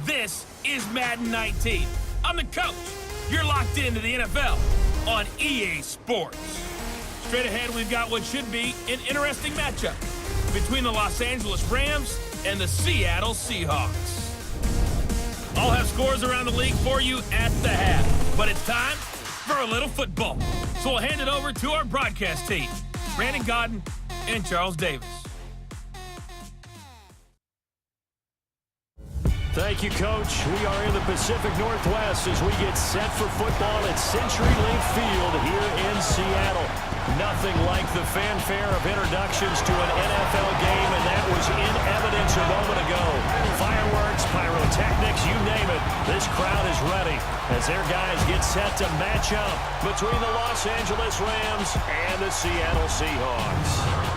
This is Madden 19. I'm the coach. You're locked into the NFL on EA Sports. Straight ahead, we've got what should be an interesting matchup between the Los Angeles Rams and the Seattle Seahawks. I'll have scores around the league for you at the half, but it's time for a little football. So we'll hand it over to our broadcast team, Brandon Godden and Charles Davis. Thank you, Coach. We are in the Pacific Northwest as we get set for football at CenturyLink Field here in Seattle. Nothing like the fanfare of introductions to an NFL game, and that was in evidence a moment ago. Fireworks, pyrotechnics, you name it. This crowd is ready as their guys get set to match up between the Los Angeles Rams and the Seattle Seahawks.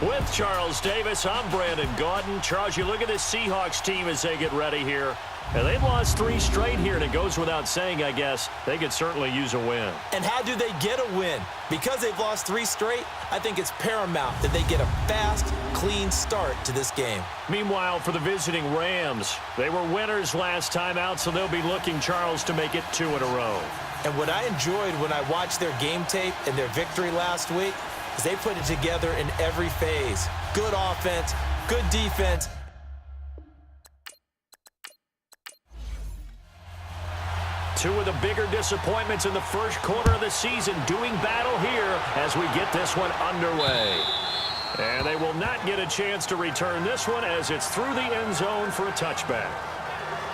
With Charles Davis, I'm Brandon Godden. Charles, you look at this Seahawks team as they get ready here. And they've lost 3 straight here, and it goes without saying, I guess, they could certainly use a win. And how do they get a win? Because they've lost 3 straight, I think it's paramount that they get a fast, clean start to this game. Meanwhile, for the visiting Rams, they were winners last time out, so they'll be looking, Charles, to make it 2 in a row. And what I enjoyed when I watched their game tape and their victory last week is they put it together in every phase. Good offense, good defense. Two of the bigger disappointments in the first quarter of the season doing battle here as we get this one underway. And they will not get a chance to return this one as it's through the end zone for a touchback.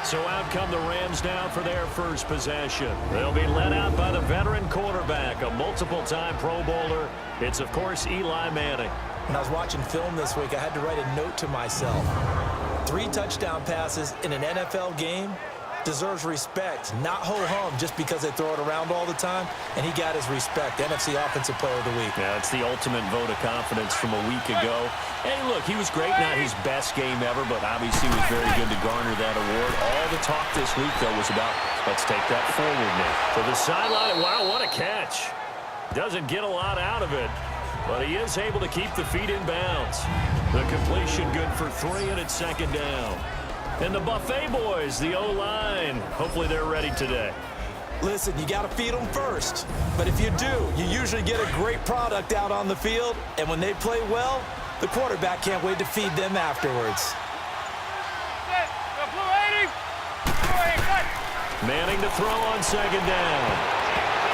So out come the Rams now for their first possession. They'll be led out by the veteran quarterback, a multiple-time Pro Bowler. It's, of course, Eli Manning. When I was watching film this week, I had to write a note to myself. 3 touchdown passes in an NFL game deserves respect, not ho-hum just because they throw it around all the time, and he got his respect. NFC Offensive Player of the Week. Yeah, it's the ultimate vote of confidence from a week ago. Hey, look, he was great, not his best game ever, but obviously was very good to garner that award. All the talk this week, though, was about, let's take that forward now. To the sideline, wow, what a catch. Doesn't get a lot out of it, but he is able to keep the feet in bounds. The completion good for 3, and it's second down. And the Buffet boys, the O-line, hopefully they're ready today. Listen, you got to feed them first. But if you do, you usually get a great product out on the field. And when they play well, the quarterback can't wait to feed them afterwards. Manning to throw on second down.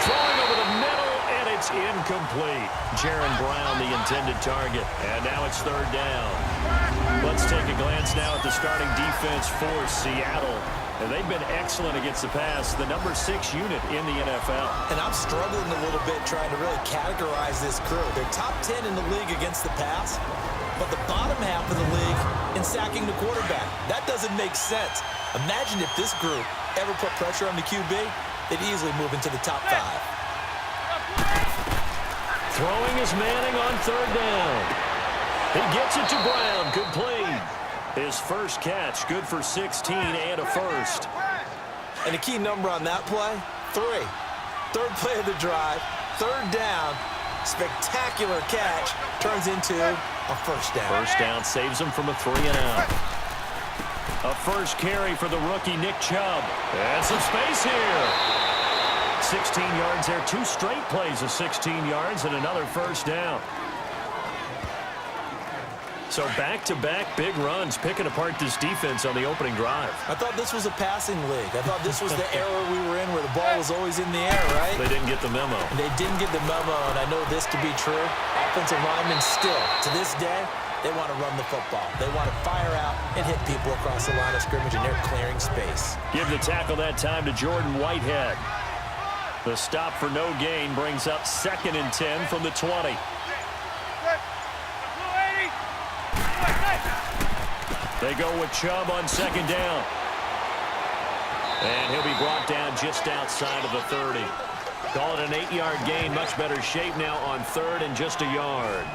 Throwing over the middle, and it's incomplete. Jaron Brown, the intended target. And now it's third down. Let's take a glance now at the starting defense for Seattle. And they've been excellent against the pass, the number 6 unit in the NFL. And I'm struggling a little bit trying to really categorize this crew. They're top 10 in the league against the pass, but the bottom half of the league in sacking the quarterback. That doesn't make sense. Imagine if this group ever put pressure on the QB, they'd easily move into the top 5. Throwing is Manning on third down. He gets it to Brown, complete. His first catch, good for 16 and a first. And the key number on that play, 3. Third play of the drive, third down, spectacular catch, turns into a first down. First down saves him from a 3 and out. A first carry for the rookie Nick Chubb. And some space here. 16 yards there, 2 straight plays of 16 yards and another first down. So back-to-back big runs, picking apart this defense on the opening drive. I thought this was a passing league. I thought this was the era we were in where the ball was always in the air, right? They didn't get the memo. They didn't get the memo, and I know this to be true. Offensive linemen still, to this day, they want to run the football. They want to fire out and hit people across the line of scrimmage, and they're clearing space. Give the tackle that time to Jordan Whitehead. The stop for no gain brings up 2nd and 10 from the 20. They go with Chubb on second down. And he'll be brought down just outside of the 30. Call it an 8-yard gain. Much better shape now on 3rd and just a yard.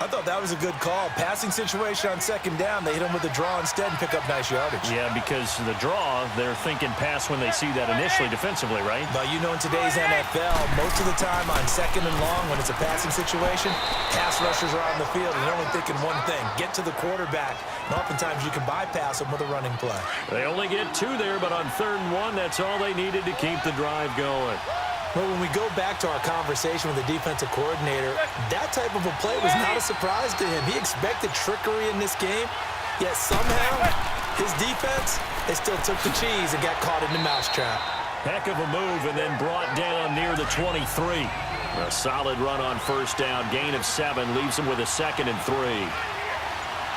I thought that was a good call. Passing situation on second down. They hit him with a draw instead and pick up nice yardage. Yeah, because the draw, they're thinking pass when they see that initially defensively, right? But you know, in today's NFL, most of the time on second and long, when it's a passing situation, pass rushers are on the field and they're only thinking one thing: get to the quarterback. And oftentimes you can bypass them with a running play. They only get 2 there, but on 3rd and 1, that's all they needed to keep the drive going. But when we go back to our conversation with the defensive coordinator, that type of a play was not a surprise to him. He expected trickery in this game, yet somehow his defense, they still took the cheese and got caught in the mousetrap. Heck of a move, and then brought down near the 23. A solid run on 1st down. Gain of 7 leaves him with a 2nd and 3.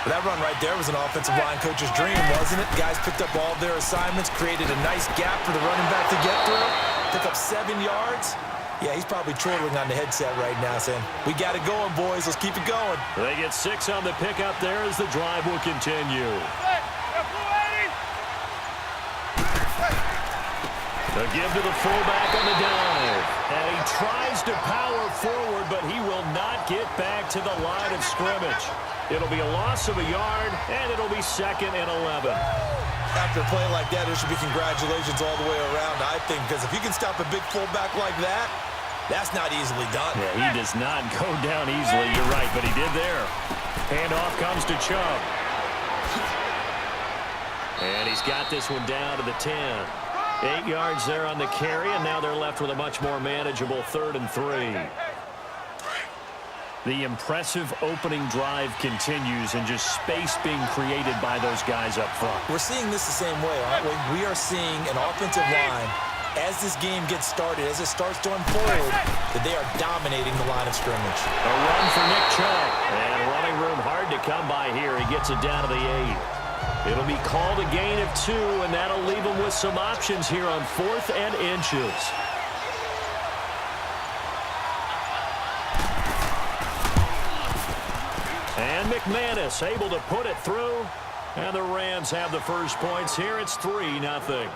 That run right there was an offensive line coach's dream, wasn't it? Guys picked up all their assignments, created a nice gap for the running back to get through, pick up 7 yards. Yeah, he's probably chortling on the headset right now saying, we got it going, boys. Let's keep it going. They get 6 on the pickup there as the drive will continue. The give to the fullback on the dive. And he tries to power forward, but he will not get back to the line of scrimmage. It'll be a loss of a yard, and it'll be 2nd and 11. After a play like that, there should be congratulations all the way around, I think, because if you can stop a big fullback like that, that's not easily done. Yeah, he does not go down easily, you're right, but he did there. Handoff comes to Chubb. And he's got this one down to the 10. 8 yards there on the carry, and now they're left with a much more manageable 3rd and 3. The impressive opening drive continues and just space being created by those guys up front. We're seeing this the same way, aren't we? We are seeing an offensive line, as this game gets started, as it starts to unfold, that they are dominating the line of scrimmage. A run for Nick Chubb. And running room hard to come by here. He gets it down to the 8. It'll be called a gain of 2, and that'll leave him with some options here on 4th and inches. And McManus able to put it through. And the Rams have the first points here. It's 3-0.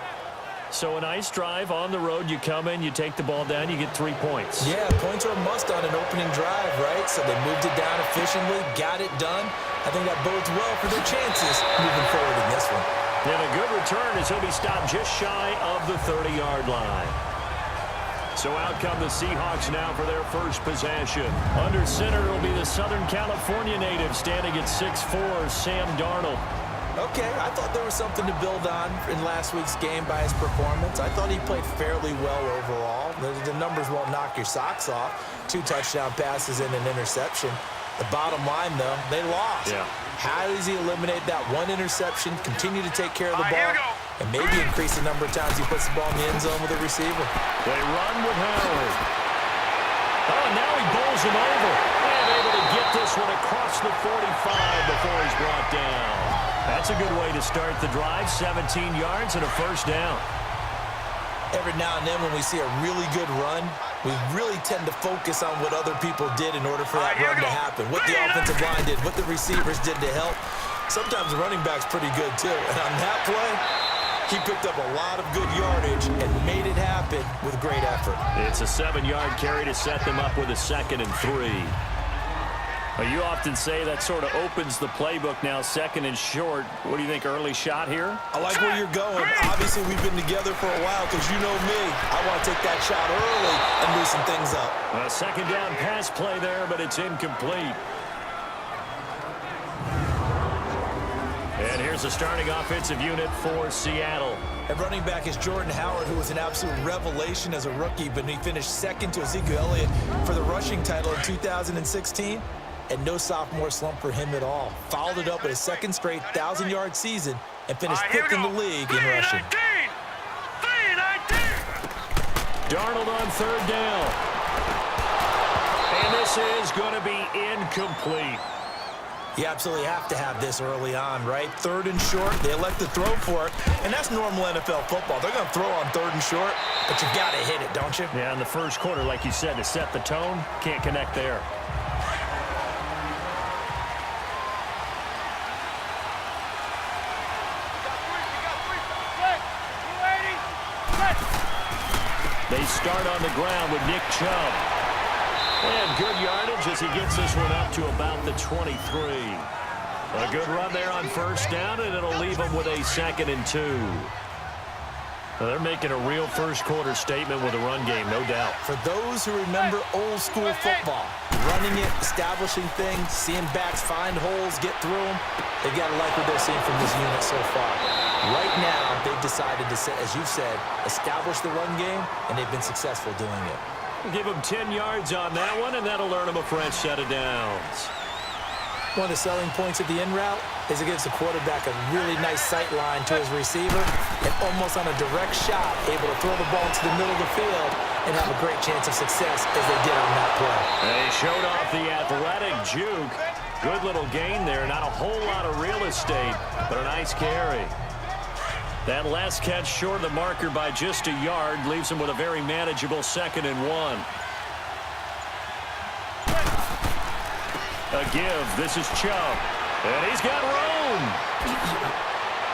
So a nice drive on the road. You come in, you take the ball down, you get 3 points. Yeah, points are a must on an opening drive, right? So they moved it down efficiently, got it done. I think that bodes well for their chances moving forward in this one. And a good return as he'll be stopped just shy of the 30-yard line. So out come the Seahawks now for their first possession. Under center will be the Southern California native standing at 6'4", Sam Darnold. Okay, I thought there was something to build on in last week's game by his performance. I thought he played fairly well overall. The numbers won't knock your socks off. 2 touchdown passes and an interception. The bottom line, though, they lost. Yeah. How does he eliminate that 1 interception, continue to take care of the ball, and maybe increase the number of times he puts the ball in the end zone with a receiver? They run with Howard. Oh, and now he bowls him over. And able to get this one across the 45 before he's brought down. That's a good way to start the drive. 17 yards and a first down. Every now and then when we see a really good run, we really tend to focus on what other people did in order for that run to happen. What the offensive line did, what the receivers did to help. Sometimes the running back's pretty good too. And on that play, he picked up a lot of good yardage and made it happen with great effort. It's a 7-yard carry to set them up with a 2nd and 3. You often say that sort of opens the playbook now, 2nd and short. What do you think, early shot here? I like where you're going. Obviously, we've been together for a while because you know me. I want to take that shot early and loosen things up. A 2nd down pass play there, but it's incomplete. And here's the starting offensive unit for Seattle. At running back is Jordan Howard, who was an absolute revelation as a rookie, but he finished 2nd to Ezekiel Elliott for the rushing title in 2016. And no sophomore slump for him at all. Followed it up with a 2nd straight 1,000-yard season and finished 5th in the league in rushing. Darnold on 3rd down. And this is going to be incomplete. You absolutely have to have this early on, right? 3rd and short, they elect to throw for it, and that's normal NFL football. They're going to throw on 3rd and short, but you've got to hit it, don't you? Yeah, in the first quarter, like you said, to set the tone, can't connect there. They start on the ground with Nick Chubb. And good yardage as he gets this one up to about the 23. A good run there on first down, and it'll leave him with a 2nd and 2. They're making a real first-quarter statement with a run game, no doubt. For those who remember old-school football, running it, establishing things, seeing backs find holes, get through them, they've got to like what they're seeing from this unit so far. Right now, they've decided to, as you've said, establish the run game, and they've been successful doing it. Give him 10 yards on that one, and that'll earn him a fresh set of downs. One of the selling points of the in route is it gives the quarterback a really nice sight line to his receiver and almost on a direct shot able to throw the ball into the middle of the field and have a great chance of success as they did on that play. They showed off the athletic juke. Good little gain there. Not a whole lot of real estate, but a nice carry. That last catch short of the marker by just a yard leaves him with a very manageable 2nd and 1. A give. This is Chubb. And he's got room.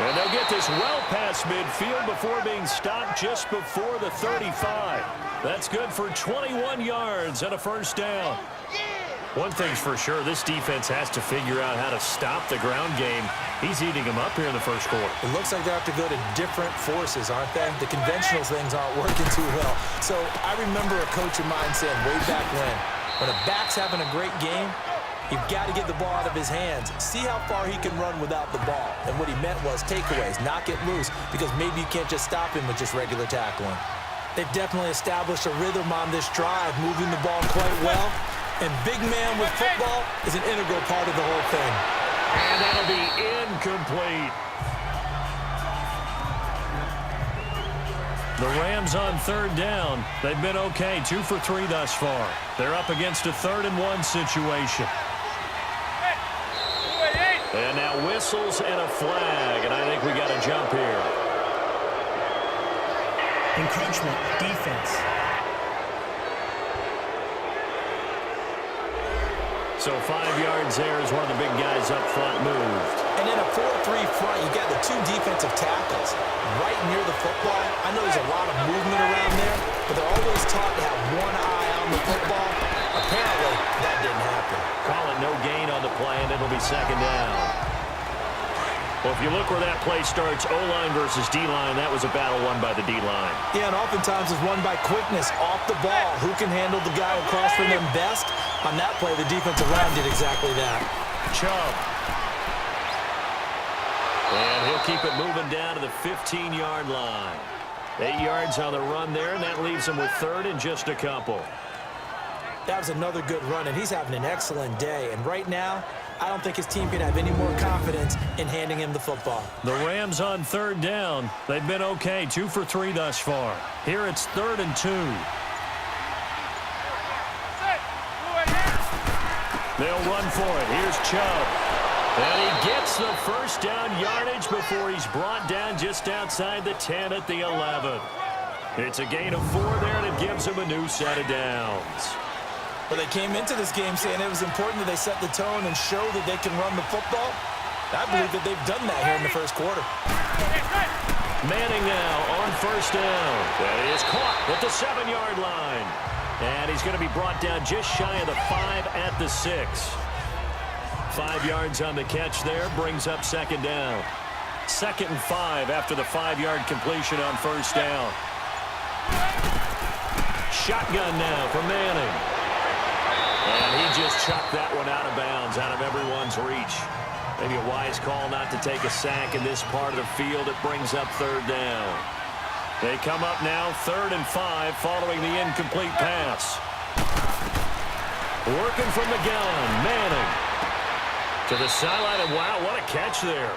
And they'll get this well past midfield before being stopped just before the 35. That's good for 21 yards and a first down. One thing's for sure, this defense has to figure out how to stop the ground game. He's eating them up here in the first quarter. It looks like they have to go to different forces, aren't they? The conventional things aren't working too well. So I remember a coach of mine saying way back when a back's having a great game, you've got to get the ball out of his hands. See how far he can run without the ball. And what he meant was takeaways, knock it loose, because maybe you can't just stop him with just regular tackling. They've definitely established a rhythm on this drive, moving the ball quite well. And big man with football is an integral part of the whole thing. And that'll be incomplete. The Rams on 3rd down. They've been okay, 2 for 3 thus far. They're up against a 3rd and 1 situation. And now whistles and a flag, and I think we got a jump here. Encroachment, defense. So 5 yards there as one of the big guys up front moved. And in a 4-3 front, you got the 2 defensive tackles right near the football. I know there's a lot of movement around there, but they're always taught to have one eye on the football. Apparently, that didn't happen. Call it no gain on the play, and it'll be 2nd down. Well, if you look where that play starts, O-line versus D-line, that was a battle won by the D-line. Yeah, and oftentimes it's won by quickness off the ball. Who can handle the guy across from them best? On that play, the defensive line did exactly that. Chubb. And he'll keep it moving down to the 15-yard line. 8 yards on the run there, and that leaves him with 3rd and just a couple. That was another good run, and he's having an excellent day. And right now, I don't think his team can have any more confidence in handing him the football. The Rams on 3rd down. They've been okay, 2 for 3 thus far. Here it's 3rd and 2. They'll run for it. Here's Chubb. And he gets the first down yardage before he's brought down just outside the 10 at the 11. It's a gain of 4 there, and it gives him a new set of downs. Well, they came into this game saying it was important that they set the tone and show that they can run the football. I believe that they've done that here in the first quarter. Manning now on first down. That is caught at the 7-yard line. And he's going to be brought down just shy of the 5 at the 6. 5 yards on the catch there brings up 2nd down. 2nd and 5 after the 5-yard completion on first down. Shotgun now for Manning. And he just chucked that one out of bounds, out of everyone's reach. Maybe a wise call not to take a sack in this part of the field. It brings up 3rd down. They come up now 3rd and 5 following the incomplete pass. Working from the gun, Manning. To the sideline, and wow, what a catch there.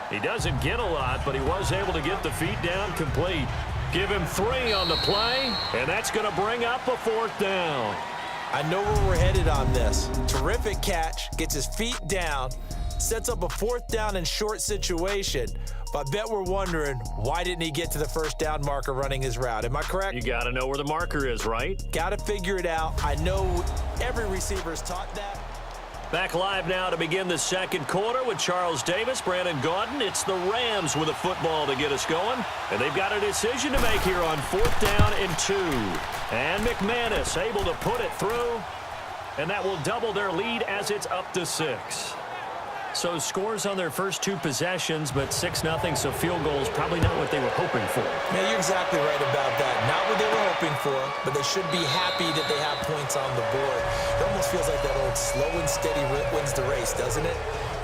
He doesn't get a lot, but he was able to get the feet down complete. Give him 3 on the play, and that's going to bring up a 4th down. I know where we're headed on this. Terrific catch, gets his feet down, sets up a 4th down and short situation. But I bet we're wondering, why didn't he get to the first down marker running his route? Am I correct? You got to know where the marker is, right? Got to figure it out. I know every receiver is taught that. Back live now to begin the second quarter with Charles Davis, Brandon Gaudin. It's the Rams with a football to get us going. And they've got a decision to make here on 4th down and 2. And McManus able to put it through. And that will double their lead as it's up to 6. So scores on their first 2 possessions, but 6-0, so field goals probably not what they were hoping for. Yeah, you're exactly right about that. Not what they were hoping for, but they should be happy that they have points on the board. It almost feels like that old slow and steady wins the race, doesn't it?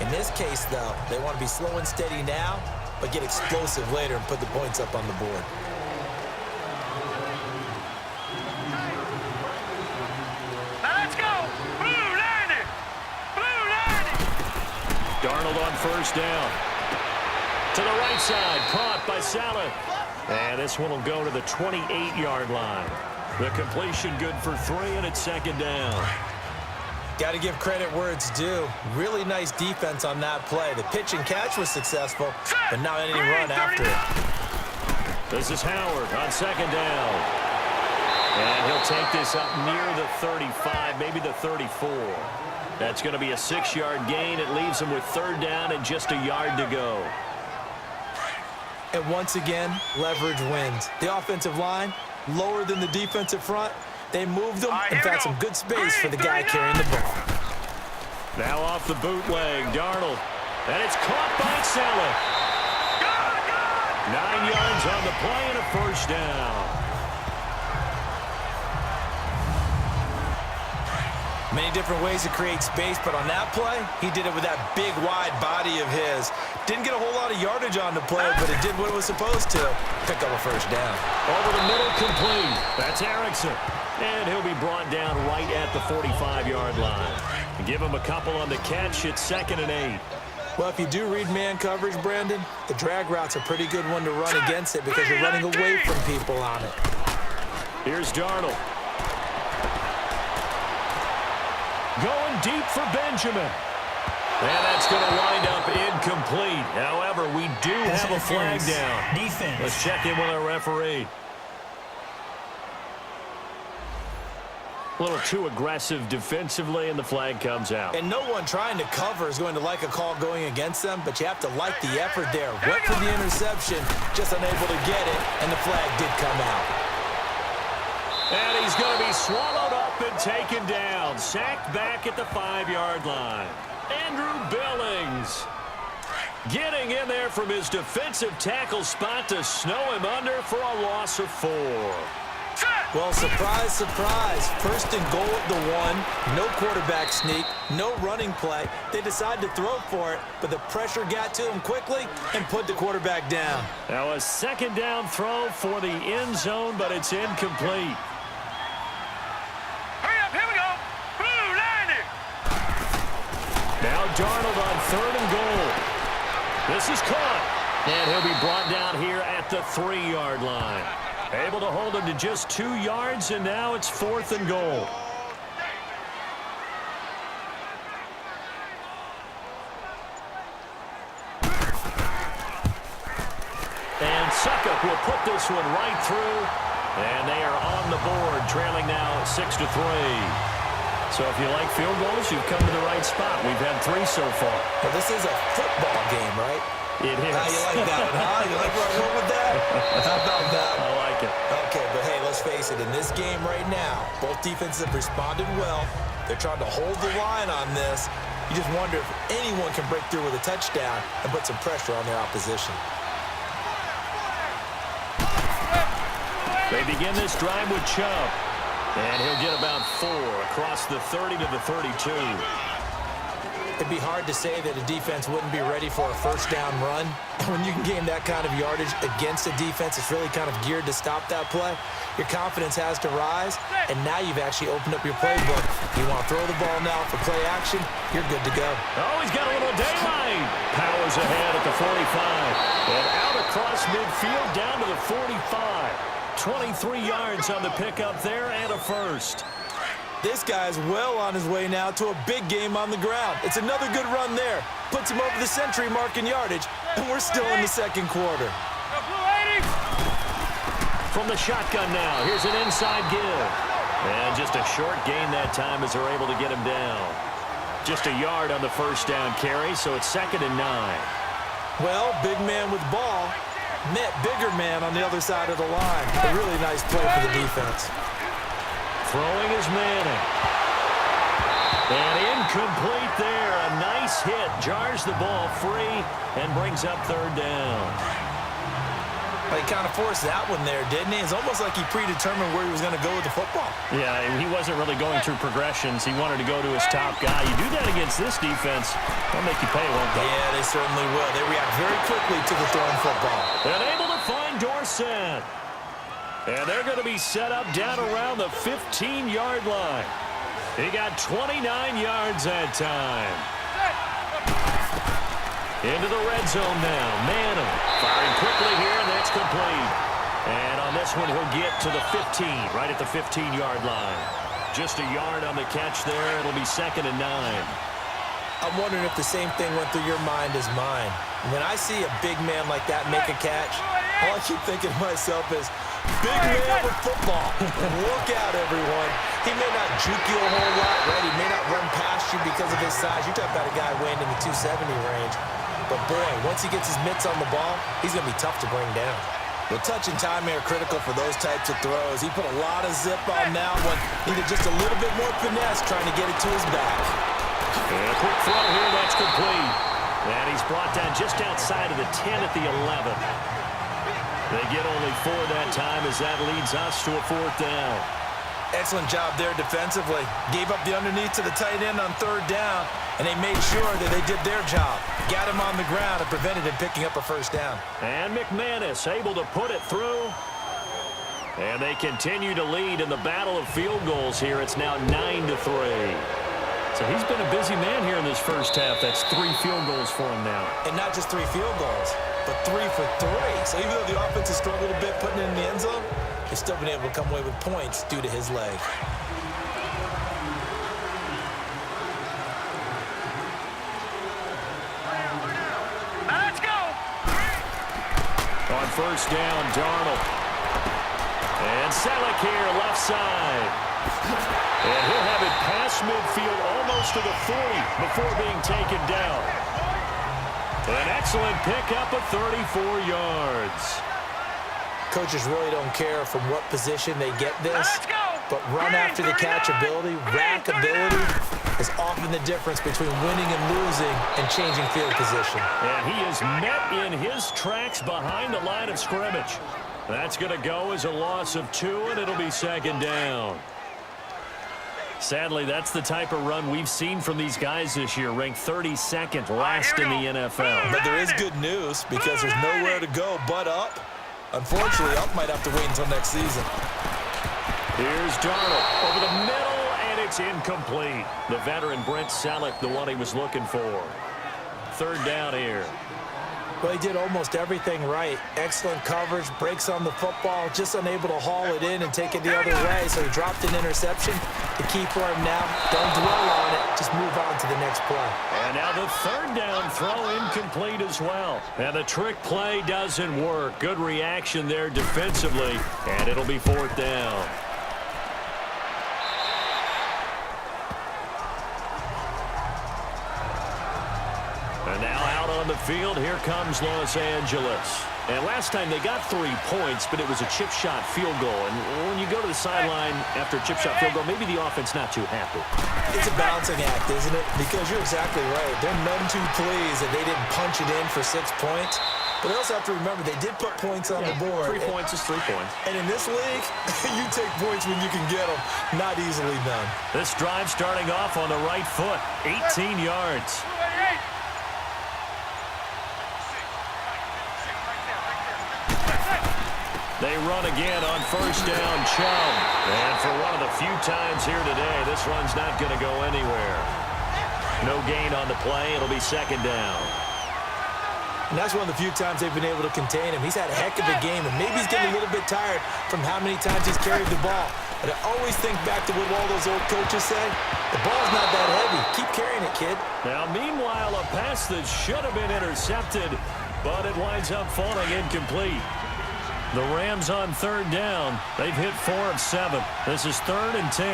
In this case, though, they want to be slow and steady now, but get explosive later and put the points up on the board. Darnold on first down. To the right side, caught by Salah. And this one will go to the 28-yard line. The completion good for 3, and it's 2nd down. Got to give credit where it's due. Really nice defense on that play. The pitch and catch was successful, but not any run after it. This is Howard on 2nd down. And he'll take this up near the 35, maybe the 34. That's going to be a 6-yard gain. It leaves them with 3rd down and just a yard to go. And once again, leverage wins. The offensive line, lower than the defensive front. They moved them and found some good space for the guy carrying the ball. Now off the bootleg, Darnold. And it's caught by Salah. 9 yards on the play and a 1st down. Many different ways to create space, but on that play, he did it with that big, wide body of his. Didn't get a whole lot of yardage on the play, but it did what it was supposed to. Pick up a 1st down. Over the middle, complete. That's Erickson. And he'll be brought down right at the 45-yard line. Give him a couple on the catch. It's 2nd and 8. Well, if you do read man coverage, Brandon, the drag route's a pretty good one to run against it because you're running away from people on it. Here's Darnold. Going deep for Benjamin. And that's going to wind up incomplete. However, we do have a flag down. Defense. Let's check in with our referee. A little too aggressive defensively, and the flag comes out. And no one trying to cover is going to like a call going against them, but you have to like the effort there. Went for the interception, just unable to get it, and the flag did come out. And he's going to be swallowed up and taken down. Sacked back at the 5-yard line. Andrew Billings getting in there from his defensive tackle spot to snow him under for a loss of 4. Well, surprise, surprise. 1st and goal at the 1. No quarterback sneak. No running play. They decide to throw for it, but the pressure got to him quickly and put the quarterback down. Now a 2nd down throw for the end zone, but it's incomplete. Now Darnold on 3rd and goal. This is caught. And he'll be brought down here at the 3-yard line. Able to hold him to just 2 yards, and now it's 4th and goal. And Suckup will put this one right through. And they are on the board, trailing now 6-3. So if you like field goals, you've come to the right spot. We've had 3 so far. Well, this is a football game, right? It is. You like that one, huh? You like where I went with that? How about that? I like it. Okay, but hey, let's face it. In this game right now, both defenses have responded well. They're trying to hold the line on this. You just wonder if anyone can break through with a touchdown and put some pressure on their opposition. They begin this drive with Chubb. And he'll get about 4 across the 30 to the 32. It'd be hard to say that a defense wouldn't be ready for a 1st down run. When you can gain that kind of yardage against a defense, it's really kind of geared to stop that play. Your confidence has to rise, and now you've actually opened up your playbook. You want to throw the ball now for play action, you're good to go. Oh, he's got a little daylight. Powers ahead at the 45. And out across midfield down to the 45. 23 yards on the pickup there and a 1st. This guy's well on his way now to a big game on the ground. It's another good run there. Puts him over the century mark in yardage, and we're still in the 2nd quarter. From the shotgun now, here's an inside give. And just a short gain that time as they're able to get him down. Just a yard on the 1st down carry, so it's 2nd and 9. Well, big man with ball met bigger man on the other side of the line. A really nice play for the defense. Throwing is Manning. And incomplete there. A nice hit. Jars the ball free and brings up third down. He kind of forced that one there, didn't he? It's almost like he predetermined where he was going to go with the football. Yeah, he wasn't really going through progressions. He wanted to go to his top guy. You do that against this defense, they'll make you pay, won't they? Yeah, they certainly will. They react very quickly to the thrown football. And able to find Dorsett. And they're going to be set up down around the 15-yard line. He got 29 yards that time. Into the red zone now. Manning firing quickly here, and that's complete. And on this one, he'll get to the 15, right at the 15-yard line. Just a yard on the catch there. It'll be 2nd and 9. I'm wondering if the same thing went through your mind as mine. When I see a big man like that make a catch, all I keep thinking to myself is, big man with football. Look out, everyone. He may not juke you a whole lot, right? He may not run past you because of his size. You're talking about a guy weighing in the 270 range. But, boy, once he gets his mitts on the ball, he's going to be tough to bring down. The touch and timing are critical for those types of throws. He put a lot of zip on that one. Needed just a little bit more finesse trying to get it to his back. And a quick throw here, that's complete. And he's brought down just outside of the 10 at the 11. They get only 4 that time as that leads us to a 4th down. Excellent job there defensively. Gave up the underneath to the tight end on 3rd down, and they made sure that they did their job. Got him on the ground and prevented him picking up a 1st down. And McManus able to put it through. And they continue to lead in the battle of field goals here. It's now 9-3. So he's been a busy man here in this first half. That's 3 field goals for him now. And not just 3 field goals, but 3 for 3. So even though the offense has struggled a bit putting it in the end zone, they've still been able to come away with points due to his leg. Let's go! On 1st down, Darnold. And Selleck here, left side. And he'll have it past midfield almost to the 40 before being taken down. An excellent pickup of 34 yards. Coaches really don't care from what position they get this, but run after the catch ability, rack ability is often the difference between winning and losing and changing field position. And he is met in his tracks behind the line of scrimmage. That's going to go as a loss of 2, and it'll be 2nd down. Sadly, that's the type of run we've seen from these guys this year, ranked 32nd last in the NFL. But there is good news because there's nowhere to go but up. Unfortunately, up might have to wait until next season. Here's Darnold over the middle, and it's incomplete. The veteran Brent Selleck, the one he was looking for. 3rd down here. Well, he did almost everything right. Excellent coverage, breaks on the football, just unable to haul it in and take it the other way. So he dropped an interception. The key for him now, don't dwell on it. Just move on to the next play. And now the 3rd down throw incomplete as well. And the trick play doesn't work. Good reaction there defensively. And it'll be 4th down. And now out on the field, here comes Los Angeles. And last time they got 3 points, but it was a chip shot field goal. And when you go to the sideline after a chip shot field goal, maybe the offense not too happy. It's a balancing act, isn't it? Because you're exactly right. They're none too pleased that they didn't punch it in for 6 points. But they also have to remember they did put points on the board. 3 points is 3 points. And in this league, you take points when you can get them. Not easily done. This drive starting off on the right foot. 18 yards. They run again on 1st down, Chubb. And for one of the few times here today, this run's not going to go anywhere. No gain on the play. It'll be 2nd down. And that's one of the few times they've been able to contain him. He's had a heck of a game, and maybe he's getting a little bit tired from how many times he's carried the ball. But I always think back to what all those old coaches say. The ball's not that heavy. Keep carrying it, kid. Now, meanwhile, a pass that should have been intercepted, but it winds up falling incomplete. The Rams on 3rd down. They've hit 4 of 7. This is 3rd and 10.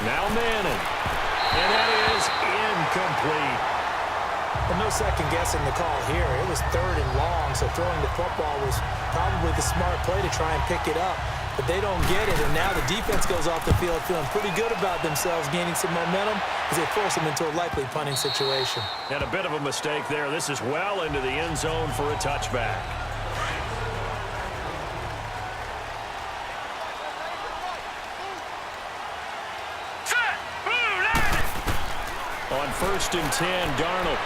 Now Manning. And that is incomplete. Well, no second guessing the call here. It was 3rd and long, so throwing the football was probably the smart play to try and pick it up. but they don't get it. And now the defense goes off the field feeling pretty good about themselves, gaining some momentum as they force them into a likely punting situation. And a bit of a mistake there. This is well into the end zone for a touchback. On 1st and 10, Darnold.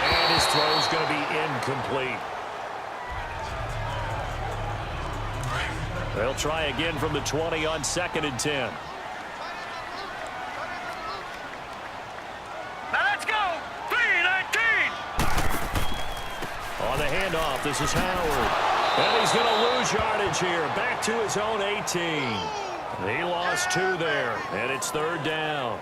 And his throw is going to be incomplete. They'll try again from the 20 on 2nd and 10. Now let's go! 3-19! On the handoff, this is Howard. And he's going to lose yardage here. Back to his own 18. He lost 2 there, and it's 3rd down.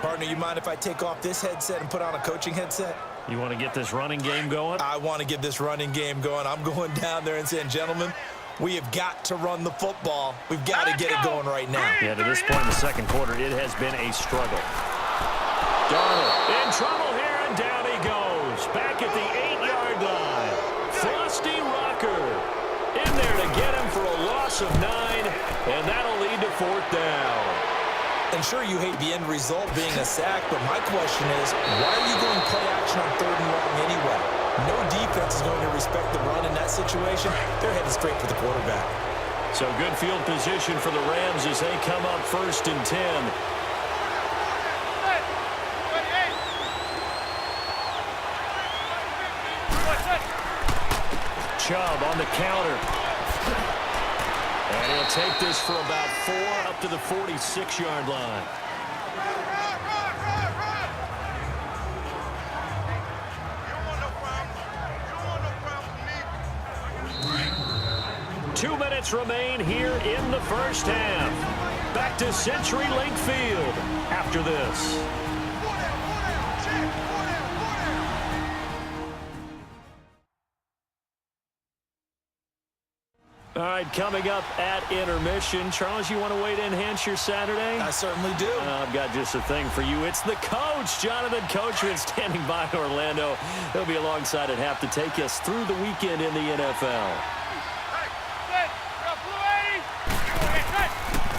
Partner, you mind if I take off this headset and put on a coaching headset? You want to get this running game going? I want to get this running game going. I'm going down there and saying, gentlemen, we have got to run the football. We've got to get it going right now. Yeah, to this point in the second quarter, it has been a struggle. Darnold in trouble here, and down he goes. Back at the 8-yard line. Frosty Rocker in there to get him for a loss of 9, and that'll lead to 4th down. And sure, you hate the end result being a sack, but my question is, why are you going play action on 3rd and long anyway? No defense is going to respect the run in that situation. They're heading straight for the quarterback. So good field position for the Rams as they come up 1st and 10. Chubb on the counter. And he'll take this for about 4 up to the 46-yard line. Two minutes remain here in the first half. Back to CenturyLink Field after this. All right, coming up at intermission. Charles, you want to wait to enhance your Saturday? I certainly do. I've got just a thing for you. It's the coach, Jonathan Coachman, standing by Orlando. He'll be alongside at half to take us through the weekend in the NFL.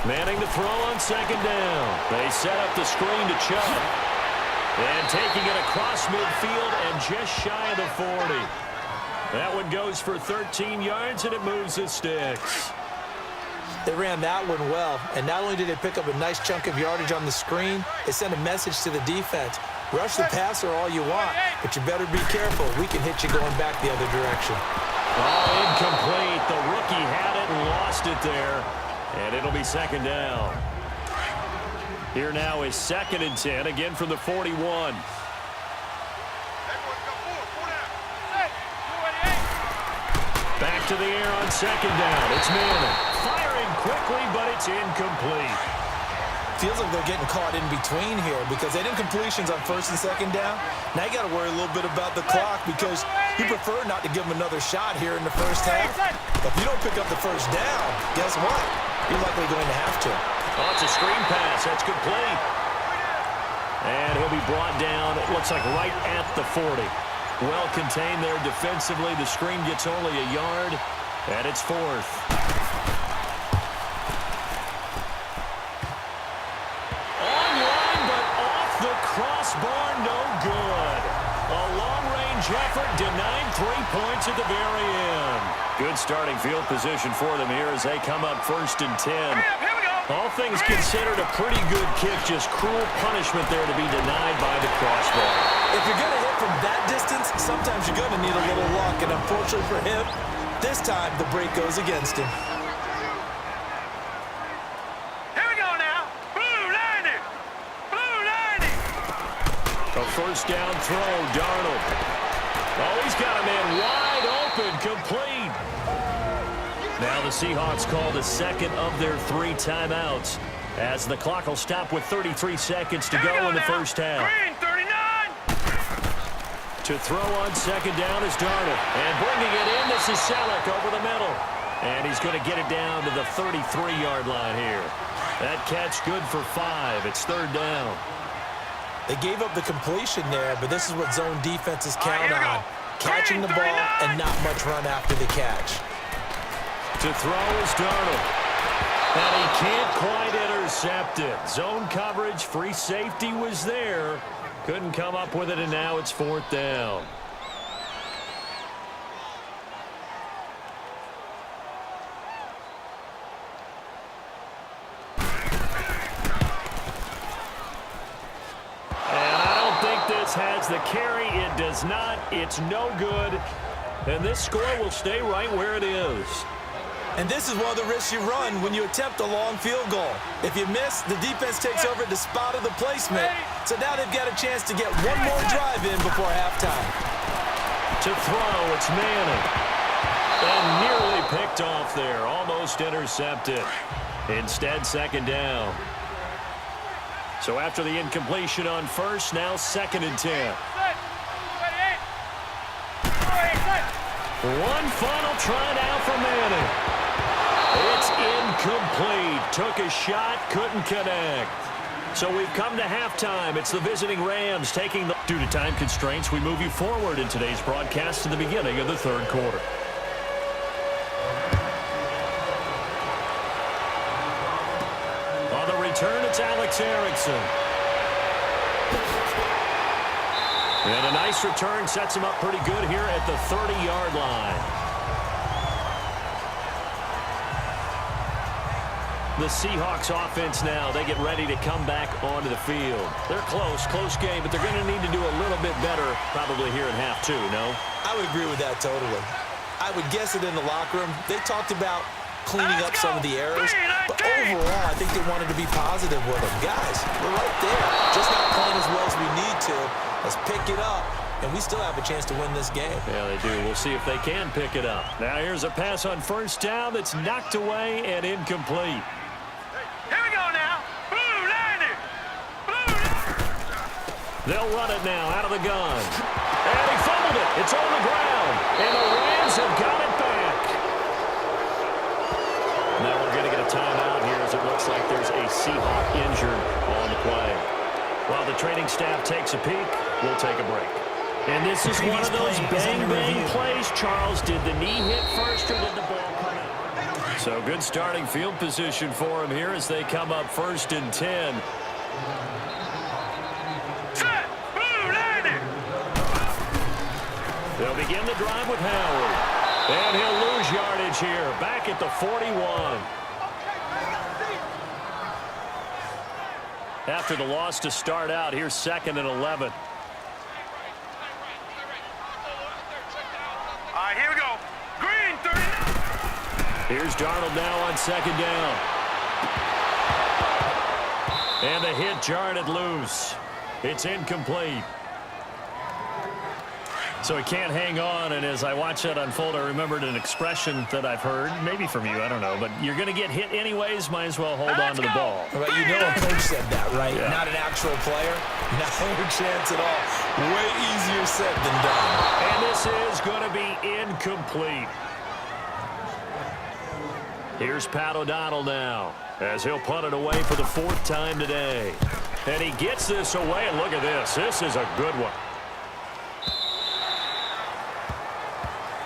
Manning to throw on 2nd down. They set up the screen to Chubb. And taking it across midfield and just shy of the 40. That one goes for 13 yards, and it moves the sticks. They ran that one well, and not only did they pick up a nice chunk of yardage on the screen, they sent a message to the defense. Rush the passer all you want, but you better be careful. We can hit you going back the other direction. Oh, incomplete. The rookie had it and lost it there, and it'll be 2nd down. Here now is 2nd and 10, again from the 41. Back to the air on 2nd down. It's Manning. Firing quickly, but it's incomplete. Feels like they're getting caught in between here because they did completions on 1st and 2nd down. Now you got to worry a little bit about the clock because you prefer not to give them another shot here in the first half. But if you don't pick up the 1st down, guess what? You're likely going to have to. Oh, it's a screen pass. That's complete. And he'll be brought down, it looks like right at the 40. Well contained there defensively. The screen gets only a yard, and it's 4th. Online, but off the crossbar, no good. A long-range effort denied 3 points at the very end. Good starting field position for them here as they come up 1st and 10. Here we go. All things considered, a pretty good kick. Just cruel punishment there to be denied by the crossbar. If you're going to hit from that distance, sometimes you're going to need a little luck. And unfortunately for him, this time the break goes against him. Here we go now. Blue 90. Blue 90. A 1st down throw, Darnold. Oh, he's got a man wide open, complete. Now the Seahawks call the 2nd of their 3 timeouts as the clock will stop with 33 seconds to go in the first half. Green 39. To throw on 2nd down is Darnold. And bringing it in, this is Selleck over the middle. And he's going to get it down to the 33-yard line here. That catch good for 5. It's 3rd down. They gave up the completion there, but this is what zone defenses count on. Catching the ball and not much run after the catch. To throw is Darnold. And he can't quite intercept it. Zone coverage, free safety was there. Couldn't come up with it, and now it's 4th down. Has the carry. It does not. It's no good. And this score will stay right where it is. And this is one of the risks you run when you attempt a long field goal. If you miss, the defense takes over the spot of the placement. So now they've got a chance to get one more drive in before halftime. To throw, it's Manning. And nearly picked off there. Almost intercepted. Instead, 2nd down. So after the incompletion on first, now 2nd and 10. One final try now for Manning. It's incomplete. Took a shot, couldn't connect. So we've come to halftime. It's the visiting Rams taking the... Due to time constraints, we move you forward in today's broadcast to the beginning of the 3rd quarter. On the return, it's Alex Erickson. And a nice return sets him up pretty good here at the 30-yard line. The Seahawks offense now, they get ready to come back onto the field. They're close game, but they're going to need to do a little bit better probably here in half 2, no? I would agree with that totally. I would guess it in the locker room. They talked about cleaning up some of the errors, but overall, I think they wanted to be positive with them. Guys, we're right there. Just not playing as well as we need to. Let's pick it up, and we still have a chance to win this game. Yeah, they do. We'll see if they can pick it up. Now here's a pass on 1st down that's knocked away and incomplete. Here we go now. Blue landing. They'll run it now out of the gun. And he fumbled it. It's on the ground. And the Rams have got it back. Now we're going to get a timeout here as it looks like there's a Seahawk injured on the play. While the training staff takes a peek, we'll take a break. And this is one of those bang-bang plays, Charles. Did the knee hit first or did the ball come out? So good starting field position for him here as they come up 1st and 10. Set. Blue landing. They'll begin the drive with Howard. And he'll lose yardage here, back at the 41. After the loss to start out, here's 2nd and 11. All right, here we go. Green 30. Here's Darnold now on 2nd down. And the hit jarred it loose. It's incomplete. So he can't hang on, and as I watch that unfold, I remembered an expression that I've heard, maybe from you, I don't know, but you're going to get hit anyways, might as well hold on to the ball. But you know a coach said that, right? Yeah. Not an actual player. Not a chance at all. Way easier said than done. And this is going to be incomplete. Here's Pat O'Donnell now, as he'll punt it away for the 4th time today. And he gets this away, and look at this. This is a good one.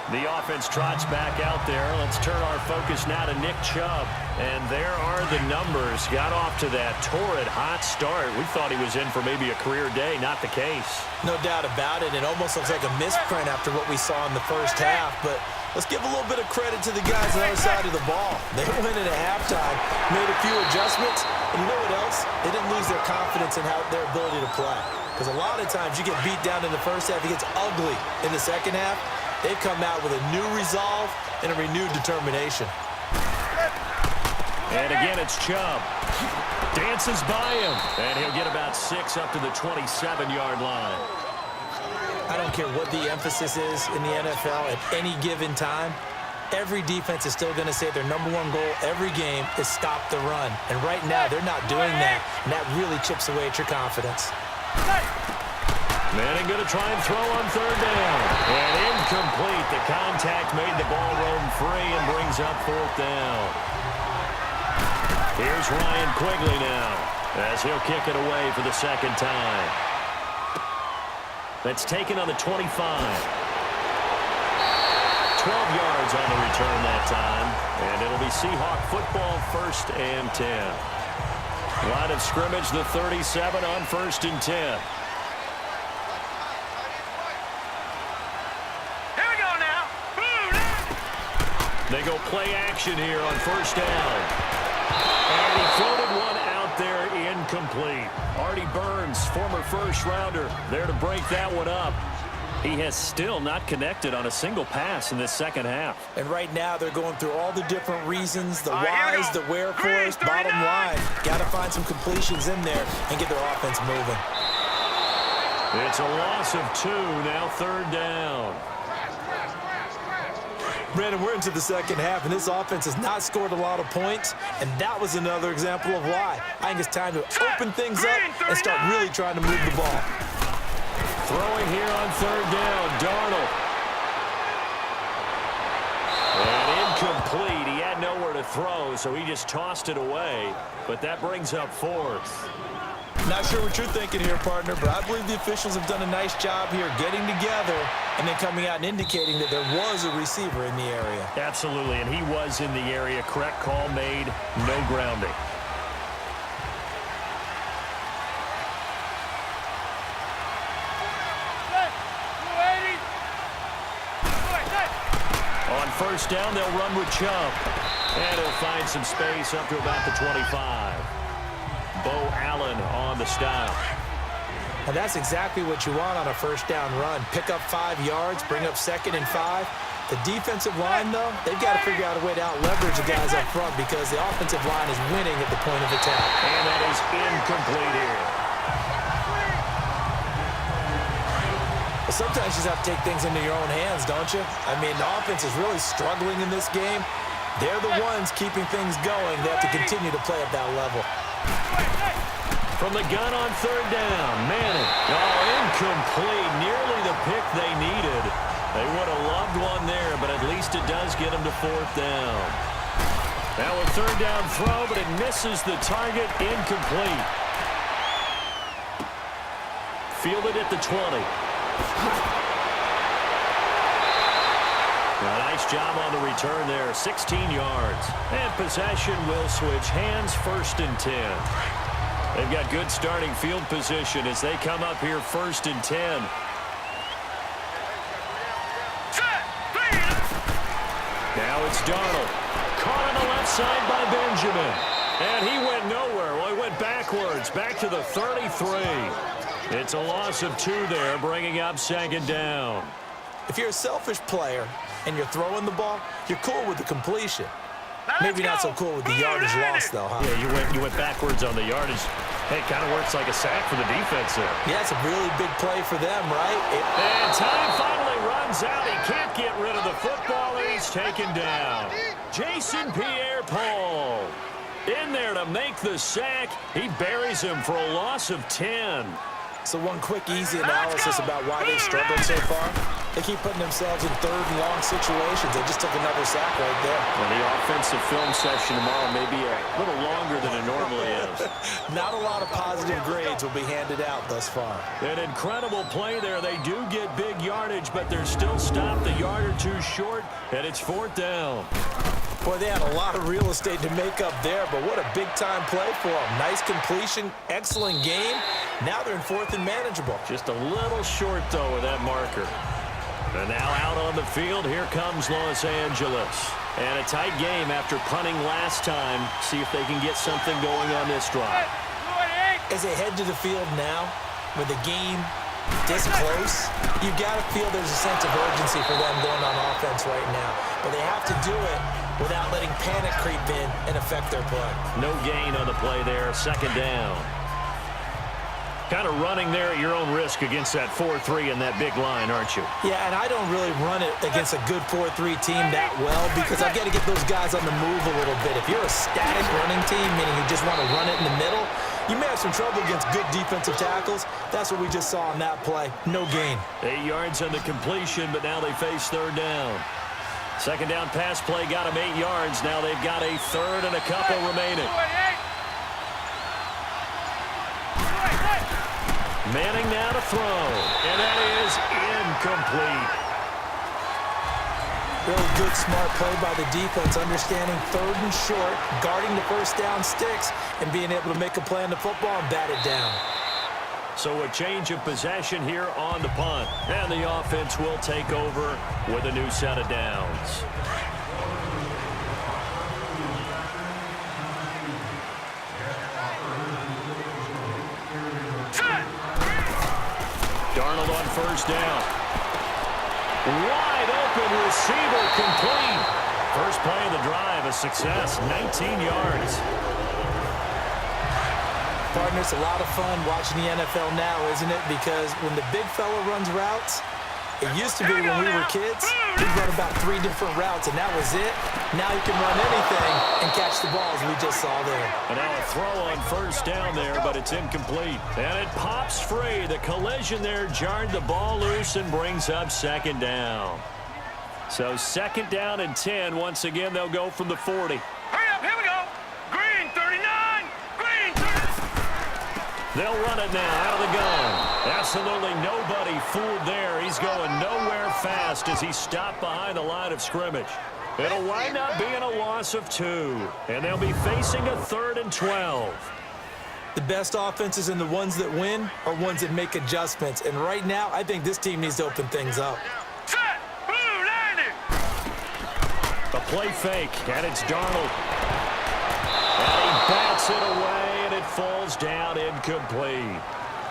The offense trots back out there. Let's turn our focus now to Nick Chubb. And there are the numbers. Got off to that torrid hot start. We thought he was in for maybe a career day. Not the case. No doubt about it. It almost looks like a misprint after what we saw in the first half. But let's give a little bit of credit to the guys on the other side of the ball. They went in at halftime, made a few adjustments. And you know what else? They didn't lose their confidence in their ability to play. Because a lot of times you get beat down in the first half. It gets ugly in the second half. They've come out with a new resolve and a renewed determination. And again, it's Chubb. Dances by him. And he'll get about 6 up to the 27-yard line. I don't care what the emphasis is in the NFL at any given time. Every defense is still going to say their #1 goal every game is stop the run. And right now, they're not doing that. And that really chips away at your confidence. Manning going to try and throw on 3rd down. And incomplete. The contact made the ball roam free and brings up 4th down. Here's Ryan Quigley now as he'll kick it away for the 2nd time. That's taken on the 25. 12 yards on the return that time. And it'll be Seahawk football, 1st and 10. Line of scrimmage, the 37 on 1st and 10. Here we go now. Boom! They go play action here on 1st down. And he floated one out there, incomplete. Artie Burns, former first-rounder, there to break that one up. He has still not connected on a single pass in this second half. And right now they're going through all the different reasons, the All right, here we whys, go. the wherefores, bottom 39. line. Got to find some completions in there and get their offense moving. It's a loss of 2, now 3rd down. Brandon, we're into the second half, and this offense has not scored a lot of points, and that was another example of why. I think it's time to open things up and start really trying to move the ball. Throwing here on 3rd down, Darnold. And incomplete. He had nowhere to throw, so he just tossed it away. But that brings up 4th. Not sure what you're thinking here, partner, but I believe the officials have done a nice job here getting together and then coming out and indicating that there was a receiver in the area. Absolutely, and he was in the area. Correct call made, no grounding. On 1st down, they'll run with Chubb. And he'll find some space up to about the 25. Bo Allen on the stop. And that's exactly what you want on a 1st down run. Pick up 5 yards, bring up 2nd and 5. The defensive line, though, they've got to figure out a way to out-leverage the guys up front because the offensive line is winning at the point of attack. And that is incomplete here. But sometimes you just have to take things into your own hands, don't you? I mean, the offense is really struggling in this game. They're the ones keeping things going. They have to continue to play at that level. From the gun on 3rd down, Manning. Oh, incomplete. Nearly the pick they needed. They would have loved one there, but at least it does get them to 4th down. Now a 3rd down throw, but it misses the target. Incomplete. Fielded at the 20. A nice job on the return there, 16 yards. And possession will switch hands, 1st and 10. They've got good starting field position as they come up here 1st and 10. Now it's Darnold. Caught on the left side by Benjamin. And he went nowhere. Well, he went backwards, back to the 33. It's a loss of 2 there, bringing up 2nd down. If you're a selfish player and you're throwing the ball, you're cool with the completion. Maybe not so cool with the yardage loss, though, huh? Yeah, you went backwards on the yardage. Hey, it kind of works like a sack for the defense there. Yeah, it's a really big play for them, right? And time finally runs out. He can't get rid of the football, and he's taken down. Jason Pierre-Paul in there to make the sack. He buries him for a loss of 10. So one quick, easy analysis about why they've struggled so far. They keep putting themselves in 3rd and long situations. They just took another sack right there. And the offensive film session tomorrow may be a little longer than it normally is. Not a lot of positive grades will be handed out thus far. An incredible play there. They do get big yardage, but they're still stopped a yard or 2 short, and it's 4th down. Boy, they had a lot of real estate to make up there, but what a big-time play for them. Nice completion, excellent game. Now they're in 4th and manageable. Just a little short, though, with that marker. And now out on the field, here comes Los Angeles. And a tight game after punting last time. See if they can get something going on this drive. As they head to the field now, with the game this close, you've got to feel there's a sense of urgency for them going on offense right now. But they have to do it without letting panic creep in and affect their play. No gain on the play there, 2nd down. Kind of running there at your own risk against that 4-3 and that big line, aren't you? Yeah, and I don't really run it against a good 4-3 team that well because I've got to get those guys on the move a little bit. If you're a static running team, meaning you just want to run it in the middle, you may have some trouble against good defensive tackles. That's what we just saw on that play. No gain. 8 yards on the completion, but now they face 3rd down. 2nd down pass play got them 8 yards. Now they've got a 3rd and a couple remaining. Manning now to throw, and that is incomplete. Really good, smart play by the defense, understanding third and short, guarding the first down sticks, and being able to make a play on the football and bat it down. So a change of possession here on the punt. And the offense will take over with a new set of downs. Darnold on first down. Wide open receiver complete. First play of the drive, a success, 19 yards. Partner, it's a lot of fun watching the NFL now, isn't it? Because when the big fella runs routes, it used to be when we were kids, he'd run about 3 different routes, and that was it. Now he can run anything and catch the balls we just saw there. And now a throw on first down there, but it's incomplete. And it pops free. The collision there jarred the ball loose and brings up second down. So second down and 10. Once again, they'll go from the 40. Hurry up, here we go. Green 39. Green 30. They'll run it now out of the gun. Absolutely nobody fooled there. He's going nowhere fast as he stopped behind the line of scrimmage. It'll wind up being a loss of 2. And they'll be facing a 3rd and 12. The best offenses and the ones that win are ones that make adjustments. And right now, I think this team needs to open things up. Set. Blue landing. A play fake, and it's Darnold. And he bats it away, and it falls down incomplete.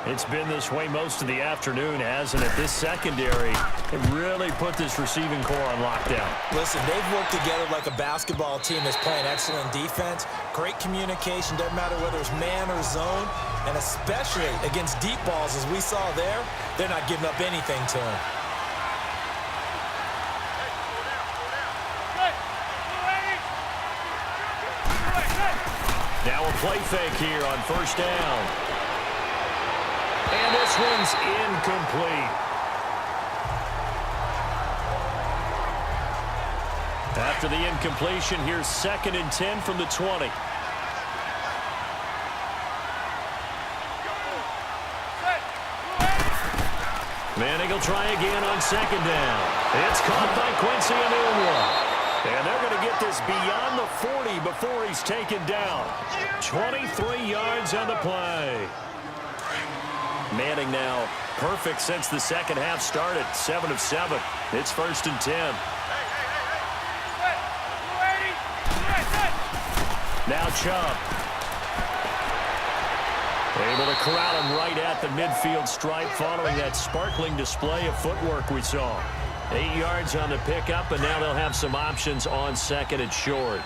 It's been this way most of the afternoon, hasn't it? This secondary have really put this receiving core on lockdown. Listen, they've worked together like a basketball team that's playing excellent defense. Great communication, doesn't matter whether it's man or zone. And especially against deep balls, as we saw there, they're not giving up anything to them. Now a play fake here on first down. And this one's incomplete. After the incompletion, here's 2nd and 10 from the 20. Manning will try again on second down. It's caught by Quincy Enunwa. And they're going to get this beyond the 40 before he's taken down. 23 yards on the play. Manning now perfect since the second half started. 7 of 7. It's 1st and 10. Now Chubb. Able to corral him right at the midfield stripe following that sparkling display of footwork we saw. 8 yards on the pickup, and now they'll have some options on 2nd and short.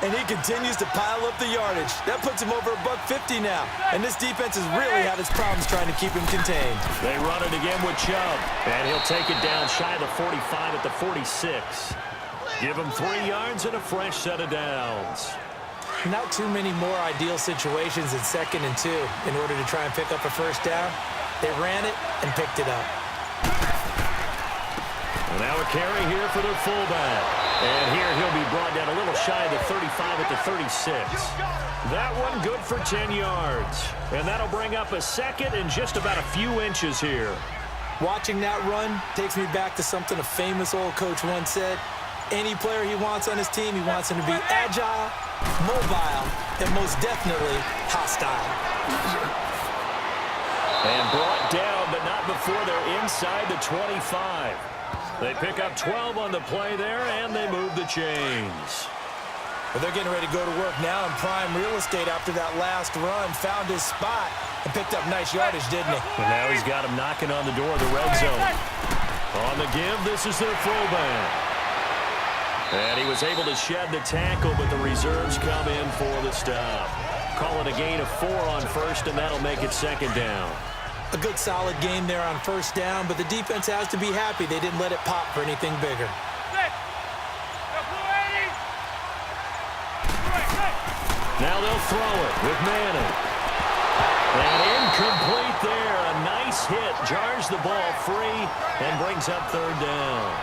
And he continues to pile up the yardage. That puts him over $150 now. And this defense has really had its problems trying to keep him contained. They run it again with Chubb. And he'll take it down shy of the 45 at the 46. Give him 3 yards and a fresh set of downs. Not too many more ideal situations in 2nd and 2 in order to try and pick up a first down. They ran it and picked it up. And now a carry here for their fullback. And here he'll be brought down a little shy of the 35 at the 36. That one good for 10 yards. And that'll bring up a 2nd and just about a few inches here. Watching that run takes me back to something a famous old coach once said. Any player he wants on his team, he wants him to be agile, mobile, and most definitely hostile. And brought down, but not before they're inside the 25. They pick up 12 on the play there, and they move the chains. Well, they're getting ready to go to work now in prime real estate after that last run. Found his spot and picked up nice yardage, didn't he? And now he's got him knocking on the door of the red zone. On the give, this is their fullback. And he was able to shed the tackle, but the reserves come in for the stop. Call it a gain of 4 on first, and that'll make it 2nd down. A good solid game there on first down, but the defense has to be happy they didn't let it pop for anything bigger. Now they'll throw it with Manning. And incomplete there. A nice hit. Jars the ball free and brings up 3rd down.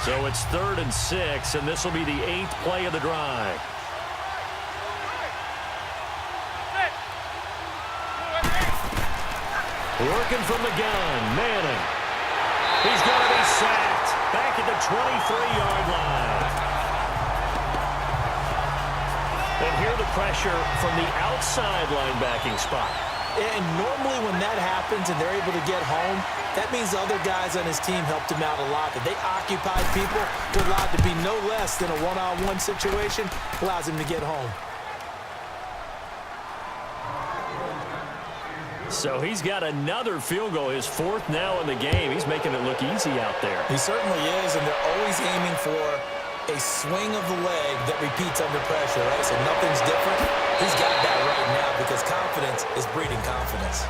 So it's 3rd and 6, and this will be the 8th play of the drive. Working from the gun, Manning. He's going to be sacked. Back at the 23-yard line. And here the pressure from the outside linebacking spot. And normally when that happens and they're able to get home, that means the other guys on his team helped him out a lot. That they occupied people, they're allowed to be no less than a one-on-one situation, allows him to get home. So he's got another field goal, his fourth now in the game. He's making it look easy out there. He certainly is, and they're always aiming for a swing of the leg that repeats under pressure, right? So nothing's different. He's got that right now because confidence is breeding confidence.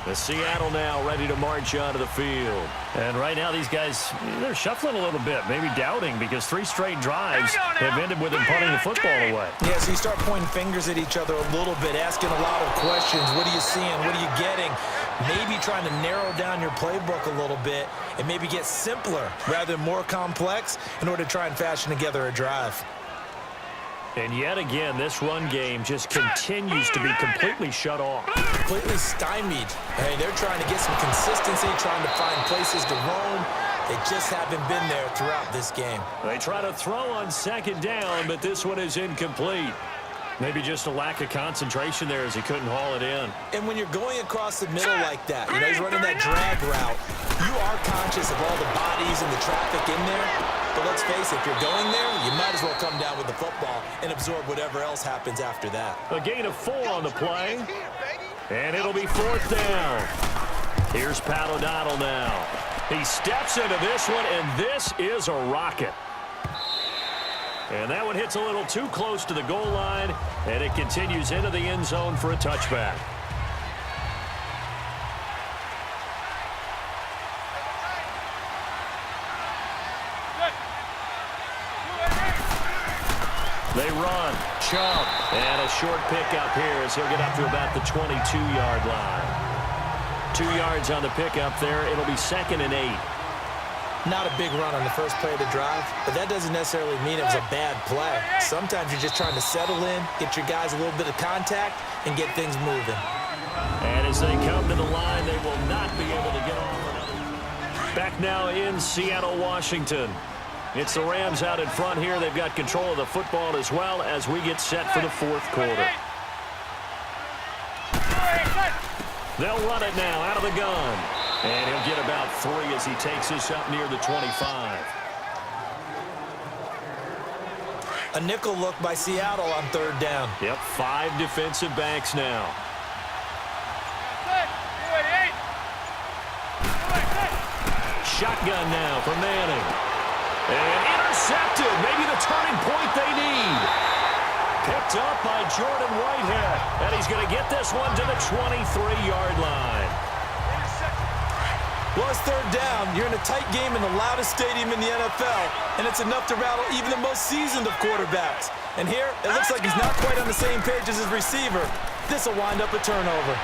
The Seattle now ready to march onto the field. And right now these guys, they're shuffling a little bit, maybe doubting because 3 straight drives have ended with them punting the football away. Yeah, so you start pointing fingers at each other a little bit, asking a lot of questions. What are you seeing? What are you getting? Maybe trying to narrow down your playbook a little bit and maybe get simpler rather than more complex in order to try and fashion together a drive. And yet again, this run game just continues to be completely shut off. Completely stymied. Hey, they're trying to get some consistency, trying to find places to roam. They just haven't been there throughout this game. They try to throw on second down, but this one is incomplete. Maybe just a lack of concentration there as he couldn't haul it in. And when you're going across the middle like that, you know, he's running that drag route, you are conscious of all the bodies and the traffic in there. But let's face it, if you're going there, you might as well come down with the football and absorb whatever else happens after that. A gain of 4 on the play. And it'll be 4th down. Here's Pat O'Donnell now. He steps into this one, and this is a rocket. And that one hits a little too close to the goal line, and it continues into the end zone for a touchback. They run, chunk, and a short pickup here as he'll get up to about the 22-yard line. 2 yards on the pickup there. It'll be 2nd and 8. Not a big run on the first play of the drive, but that doesn't necessarily mean it was a bad play. Sometimes you're just trying to settle in, get your guys a little bit of contact, and get things moving. And as they come to the line, they will not be able to get off another. Back now in Seattle, Washington. It's the Rams out in front here. They've got control of the football as well as we get set for the 4th quarter. They'll run it now out of the gun. And he'll get about 3 as he takes this up near the 25. A nickel look by Seattle on 3rd down. Yep, 5 defensive backs now. Shotgun now for Manning. And intercepted. Maybe the turning point they need. Picked up by Jordan Whitehead. And he's going to get this one to the 23-yard line. Well, it's 3rd down. You're in a tight game in the loudest stadium in the NFL, and it's enough to rattle even the most seasoned of quarterbacks. And here, it looks like he's not quite on the same page as his receiver. This will wind up a turnover.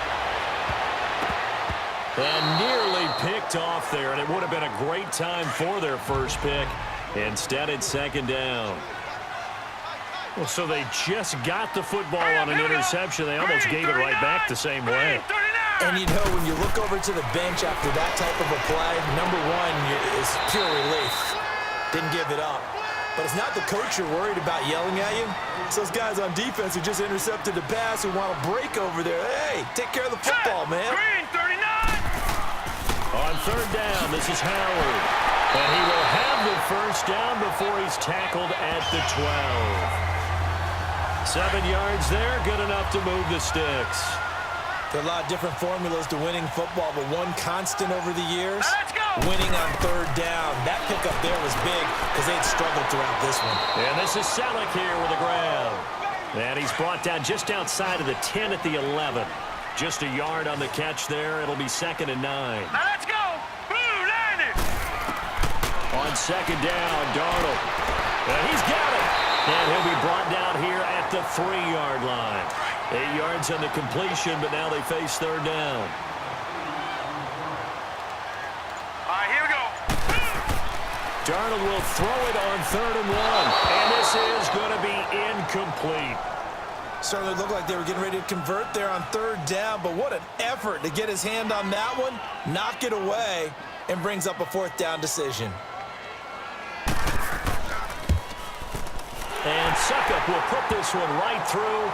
And nearly picked off there, and it would have been a great time for their first pick. Instead, it's 2nd down. Well, so they just got the football on an interception. They almost gave it right back the same way. And you know, when you look over to the bench after that type of a play, number one is pure relief. Didn't give it up. But it's not the coach you're worried about yelling at you. It's those guys on defense who just intercepted the pass who want to break over there. Hey, take care of the football, man. On 3rd down, this is Howard. And he will have the first down before he's tackled at the 12. 7 yards there, good enough to move the sticks. There are a lot of different formulas to winning football, but one constant over the years, winning on 3rd down. That pickup there was big because they had struggled throughout this one. And this is Selleck here with the grab. And he's brought down just outside of the 10 at the 11. Just a yard on the catch there. It'll be 2nd and 9. Now let's go. Blue line it. On 2nd down, Darnold. And he's got it. And he'll be brought down here at the 3-yard line. 8 yards on the completion, but now they face 3rd down. All right, here we go. Darnold will throw it on 3rd and 1. And this is going to be incomplete. Certainly looked like they were getting ready to convert there on third down, but what an effort to get his hand on that one, knock it away, and brings up a fourth down decision. And Suckup will put this one right through,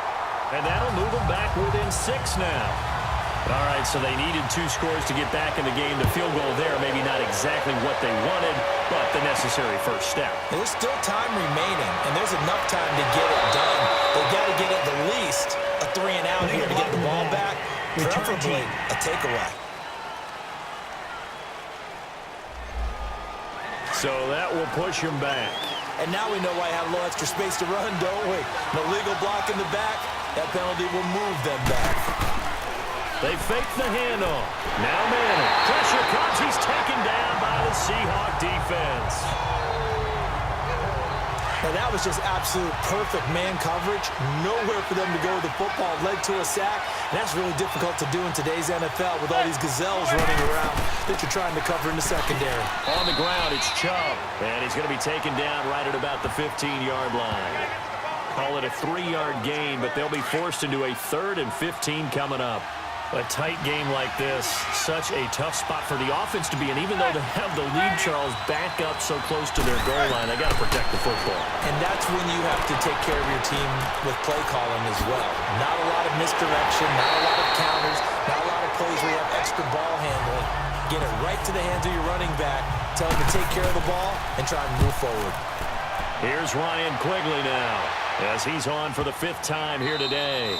and that'll move them back within 6 now. All right, so they needed 2 scores to get back in the game. The field goal there, maybe not exactly what they wanted, but the necessary first step. There's still time remaining, and there's enough time to get it done. They've got to get at the least a 3-and-out here to get the ball back, preferably a takeaway. So that will push him back. And now we know why I have a little extra space to run, don't we? No legal block in the back. That penalty will move them back. They fake the handoff. Now Manning. Pressure comes. He's taken down by the Seahawk defense. And that was just absolute perfect man coverage. Nowhere for them to go with the football. Led to a sack. And that's really difficult to do in today's NFL with all these gazelles running around that you're trying to cover in the secondary. On the ground, it's Chubb. And he's going to be taken down right at about the 15-yard line. Call it a 3-yard gain, but they'll be forced into a 3rd and 15 coming up. A tight game like this, such a tough spot for the offense to be in. Even though they have the lead, Charles, back up so close to their goal line, they got to protect the football. And that's when you have to take care of your team with play calling as well. Not a lot of misdirection, not a lot of counters, not a lot of plays where you have extra ball handling. Get it right to the hands of your running back, tell him to take care of the ball, and try and move forward. Here's Ryan Quigley now, as he's on for the 5th time here today.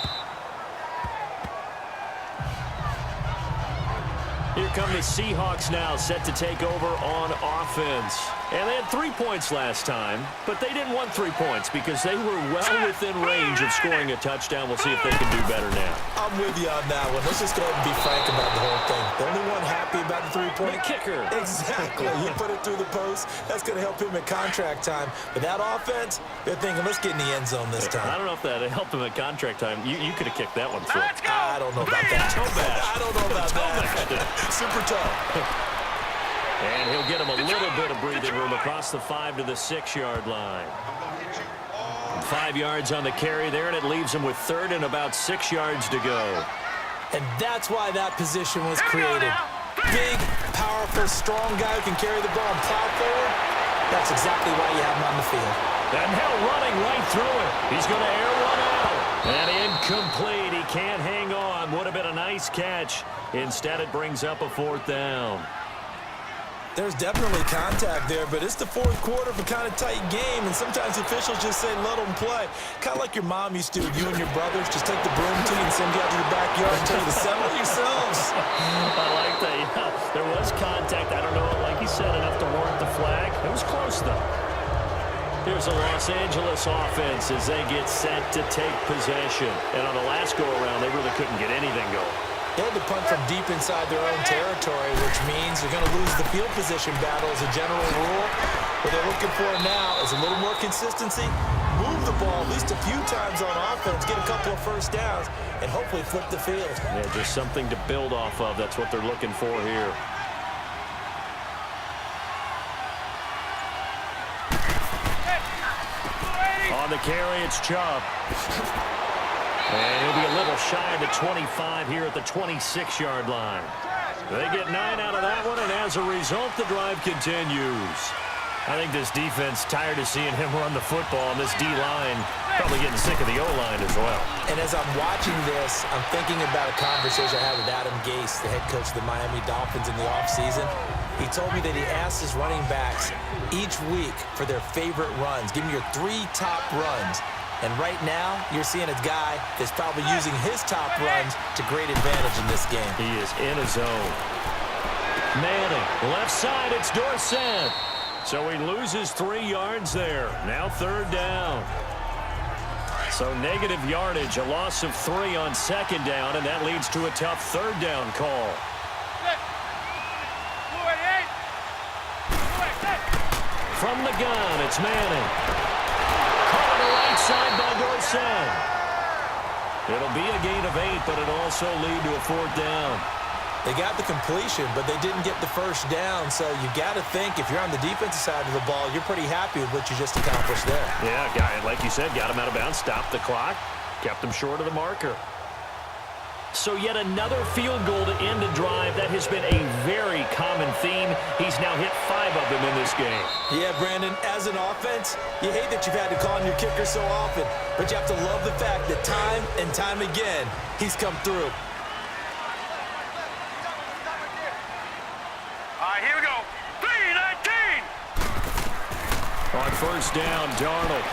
Here come the Seahawks now, set to take over on offense. And they had 3 points last time, but they didn't want 3 points because they were well within range of scoring a touchdown. We'll see if they can do better now. I'm with you on that one. Let's just go ahead and be frank about the whole thing. The only one happy about the 3-point kicker. Exactly. You put it through the post. That's going to help him at contract time. But that offense, they're thinking, let's get in the end zone this time. I don't know if that helped him at contract time. You could have kicked that one through. I don't know about that. I don't know about that. Super tough. And he'll get him a little bit of breathing room across the 5 to the 6-yard line. 5 yards on the carry there, and it leaves him with 3rd and about 6 yards to go. And that's why that position was created. Big, powerful, strong guy who can carry the ball and plow forward. That's exactly why you have him on the field. And Hill running right through it. He's going to air one out. And incomplete. He can't hang on. Would have been a nice catch. Instead, it brings up a 4th down. There's definitely contact there, but it's the 4th quarter of a kind of tight game, and sometimes officials just say, let them play. Kind of like your mom used to with you and your brothers. Just take the broom to you and send you out to the backyard and tell you to settle yourselves. I like that. Yeah, there was contact. I don't know, like you said, enough to warrant the flag. It was close, though. Here's a Los Angeles offense as they get set to take possession. And on the last go-around, they really couldn't get anything going. They had to punt from deep inside their own territory, which means they're going to lose the field position battle as a general rule. What they're looking for now is a little more consistency, move the ball at least a few times on offense, get a couple of first downs, and hopefully flip the field. Yeah, just something to build off of. That's what they're looking for here. On the carry, it's Chubb. And he'll be a little shy of the 25 here at the 26-yard line. They get 9 out of that one, and as a result, the drive continues. I think this defense tired of seeing him run the football, and this D-line probably getting sick of the O-line as well. And as I'm watching this, I'm thinking about a conversation I had with Adam Gase, the head coach of the Miami Dolphins in the offseason. He told me that he asked his running backs each week for their favorite runs. Give me your 3 top runs. And right now, you're seeing a guy that's probably using his top runs to great advantage in this game. He is in a zone. Manning, left side, it's Dorsett. So he loses 3 yards there. Now 3rd down. So negative yardage, a loss of 3 on 2nd down, and that leads to a tough 3rd down call. From the gun, it's Manning. Caught on the right side by Dorsett. It'll be a gain of 8, but it'll also lead to a 4th down. They got the completion, but they didn't get the first down, so you got to think if you're on the defensive side of the ball, you're pretty happy with what you just accomplished there. Yeah, like you said, got him out of bounds, stopped the clock. Kept them short of the marker. So yet another field goal to end a drive. That has been a very common theme. He's now hit 5 of them in this game. Yeah, Brandon, as an offense, you hate that you've had to call on your kicker so often, but you have to love the fact that time and time again, he's come through. All right, here we go. 3-19. On first down, Darnold.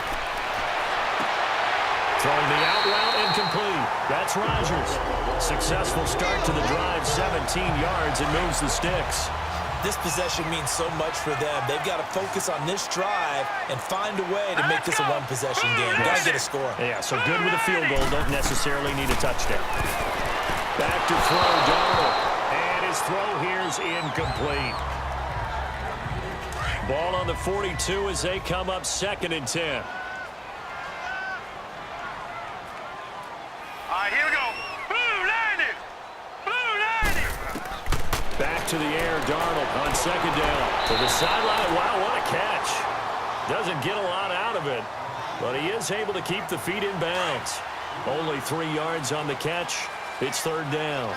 Throwing the out route incomplete. That's Rodgers. Successful start to the drive, 17 yards, and moves the sticks. This possession means so much for them. They've got to focus on this drive and find a way to make this a one-possession game. Got to get a score. Yeah, so good with a field goal. Don't necessarily need a touchdown. Back to throw, Darnold. And his throw here's incomplete. Ball on the 42 as they come up 2nd and 10. All right, here we go. Blue 90. Blue 90. Back to the air, Darnold on 2nd down. To the sideline. Wow, what a catch. Doesn't get a lot out of it, but he is able to keep the feet in bounds. Only 3 yards on the catch. It's 3rd down.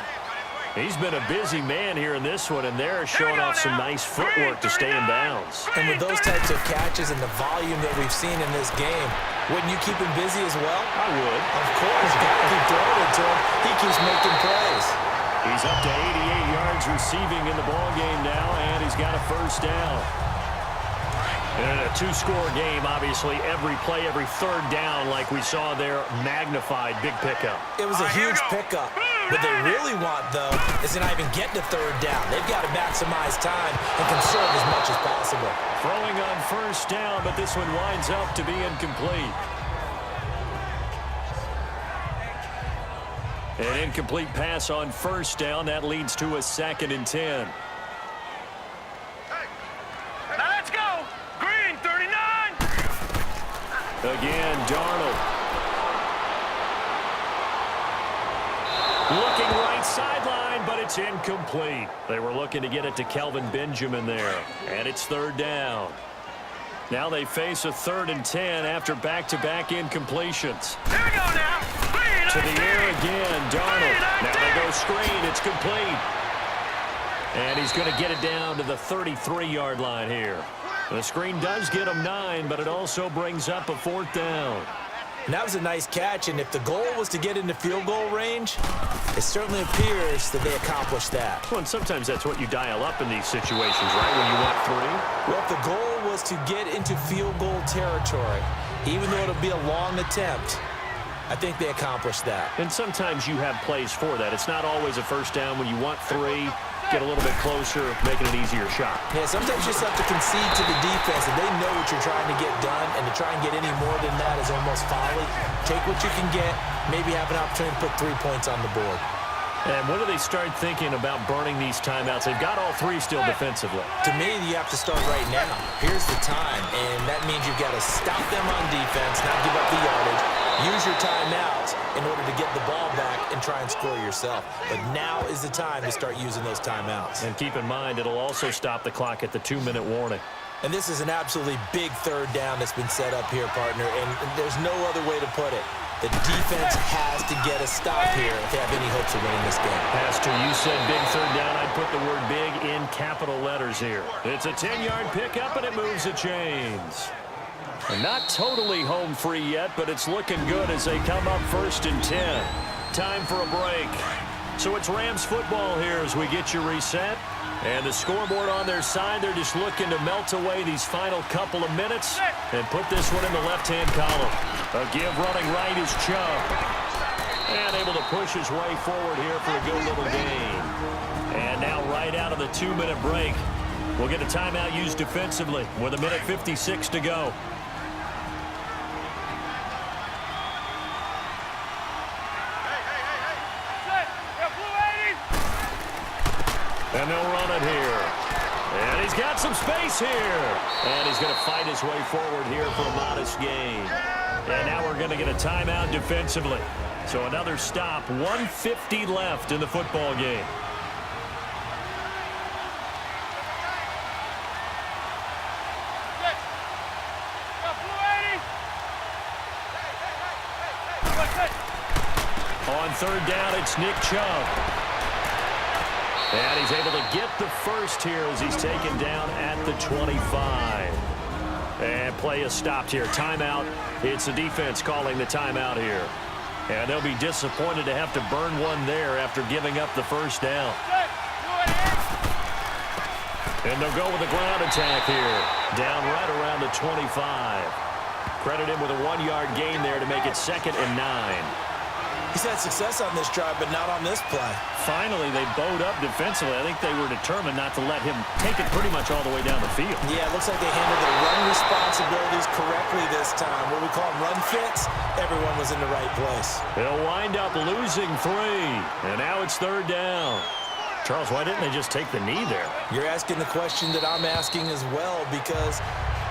He's been a busy man here in this one, and they're showing off some nice footwork to stay in bounds. And with those types of catches and the volume that we've seen in this game, wouldn't you keep him busy as well? I would. Of course. Got to keep throwing it to him. He keeps making plays. He's up to 88 yards receiving in the ballgame now, and he's got a first down. In a 2-score game, obviously, every play, every 3rd down, like we saw there, magnified, big pickup. It was a huge pickup. What they really want, though, is to not even get to 3rd down. They've got to maximize time and conserve as much as possible. Throwing on first down, but this one winds up to be incomplete. An incomplete pass on first down. That leads to a 2nd and 10. Now let's go. Green 39. Again, Darnold. Looking right sideline, but it's incomplete. They were looking to get it to Kelvin Benjamin there, and it's 3rd down. Now they face a 3rd and 10 after back-to-back incompletions. Here we go now. To the air again, Darnold. Now they go screen. It's complete. And he's going to get it down to the 33-yard line here. The screen does get him 9, but it also brings up a 4th down. And that was a nice catch, and if the goal was to get into field goal range, it certainly appears that they accomplished that. Well, and sometimes that's what you dial up in these situations, right, when you want 3? Well, if the goal was to get into field goal territory, even though it'll be a long attempt, I think they accomplished that. And sometimes you have plays for that. It's not always a first down when you want 3. Get a little bit closer, making an easier shot. Yeah, sometimes you just have to concede to the defense, and they know what you're trying to get done, and to try and get any more than that is almost folly. Take what you can get, maybe have an opportunity to put 3 points on the board. And when do they start thinking about burning these timeouts? They've got all 3 still defensively. To me, you have to start right now. Here's the time, and that means you've got to stop them on defense, not give up the yardage, use your timeouts in order to get the ball back and try and score yourself. But now is the time to start using those timeouts. And keep in mind, it'll also stop the clock at the 2-minute warning. And this is an absolutely big 3rd down that's been set up here, partner, and there's no other way to put it. The defense has to get a stop here if they have any hopes of winning this game. Has to. You said big 3rd down. I'd put the word big in capital letters here. It's a 10-yard pickup, and it moves the chains. And not totally home free yet, but it's looking good as they come up 1st and 10. Time for a break. So it's Rams football here as we get you reset. And the scoreboard on their side, they're just looking to melt away these final couple of minutes and put this one in the left-hand column. A give running right is Chubb. And able to push his way forward here for a good little gain. And now right out of the 2-minute break, we'll get a timeout used defensively with 1:56 to go. And they'll run it here. And he's got some space here. And he's going to fight his way forward here for a modest gain. And now we're going to get a timeout defensively. So another stop. 1:50 left in the football game. Blue 80. On third down, it's Nick Chubb. And he's able to get the first here as he's taken down at the 25. And play is stopped here. Timeout. It's the defense calling the timeout here. And they'll be disappointed to have to burn one there after giving up the first down. And they'll go with a ground attack here. Down right around the 25. Credit him with a 1-yard gain there to make it 2nd and 9. He's had success on this drive, but not on this play. Finally, they bowed up defensively. I think they were determined not to let him take it pretty much all the way down the field. Yeah, it looks like they handled their run responsibilities correctly this time. What we call them run fits, everyone was in the right place. They'll wind up losing 3. And now it's 3rd down. Charles, why didn't they just take the knee there? You're asking the question that I'm asking as well, because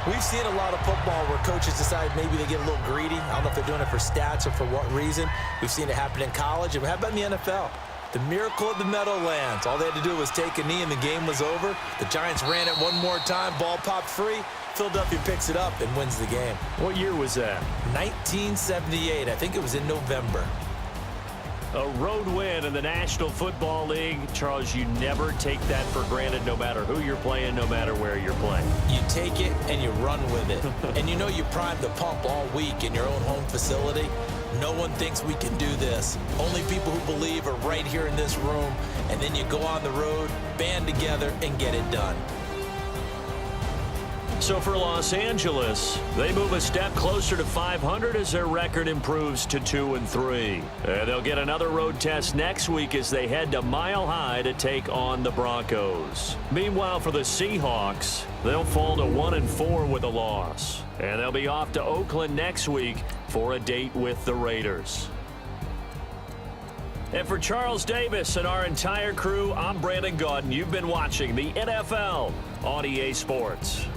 we've seen a lot of football where coaches decide maybe they get a little greedy. I don't know if they're doing it for stats or for what reason. We've seen it happen in college. And how about in the NFL? The miracle of the Meadowlands. All they had to do was take a knee and the game was over. The Giants ran it one more time. Ball popped free. Philadelphia picks it up and wins the game. What year was that? 1978. I think it was in November. A road win in the National Football League. Charles, you never take that for granted no matter who you're playing, no matter where you're playing. You take it and you run with it. And you know you primed the pump all week in your own home facility. No one thinks we can do this. Only people who believe are right here in this room. And then you go on the road, band together, and get it done. So for Los Angeles, they move a step closer to 500 as their record improves to 2-3. And they'll get another road test next week as they head to Mile High to take on the Broncos. Meanwhile, for the Seahawks, they'll fall to 1-4 with a loss. And they'll be off to Oakland next week for a date with the Raiders. And for Charles Davis and our entire crew, I'm Brandon Gaudin. You've been watching the NFL on EA Sports.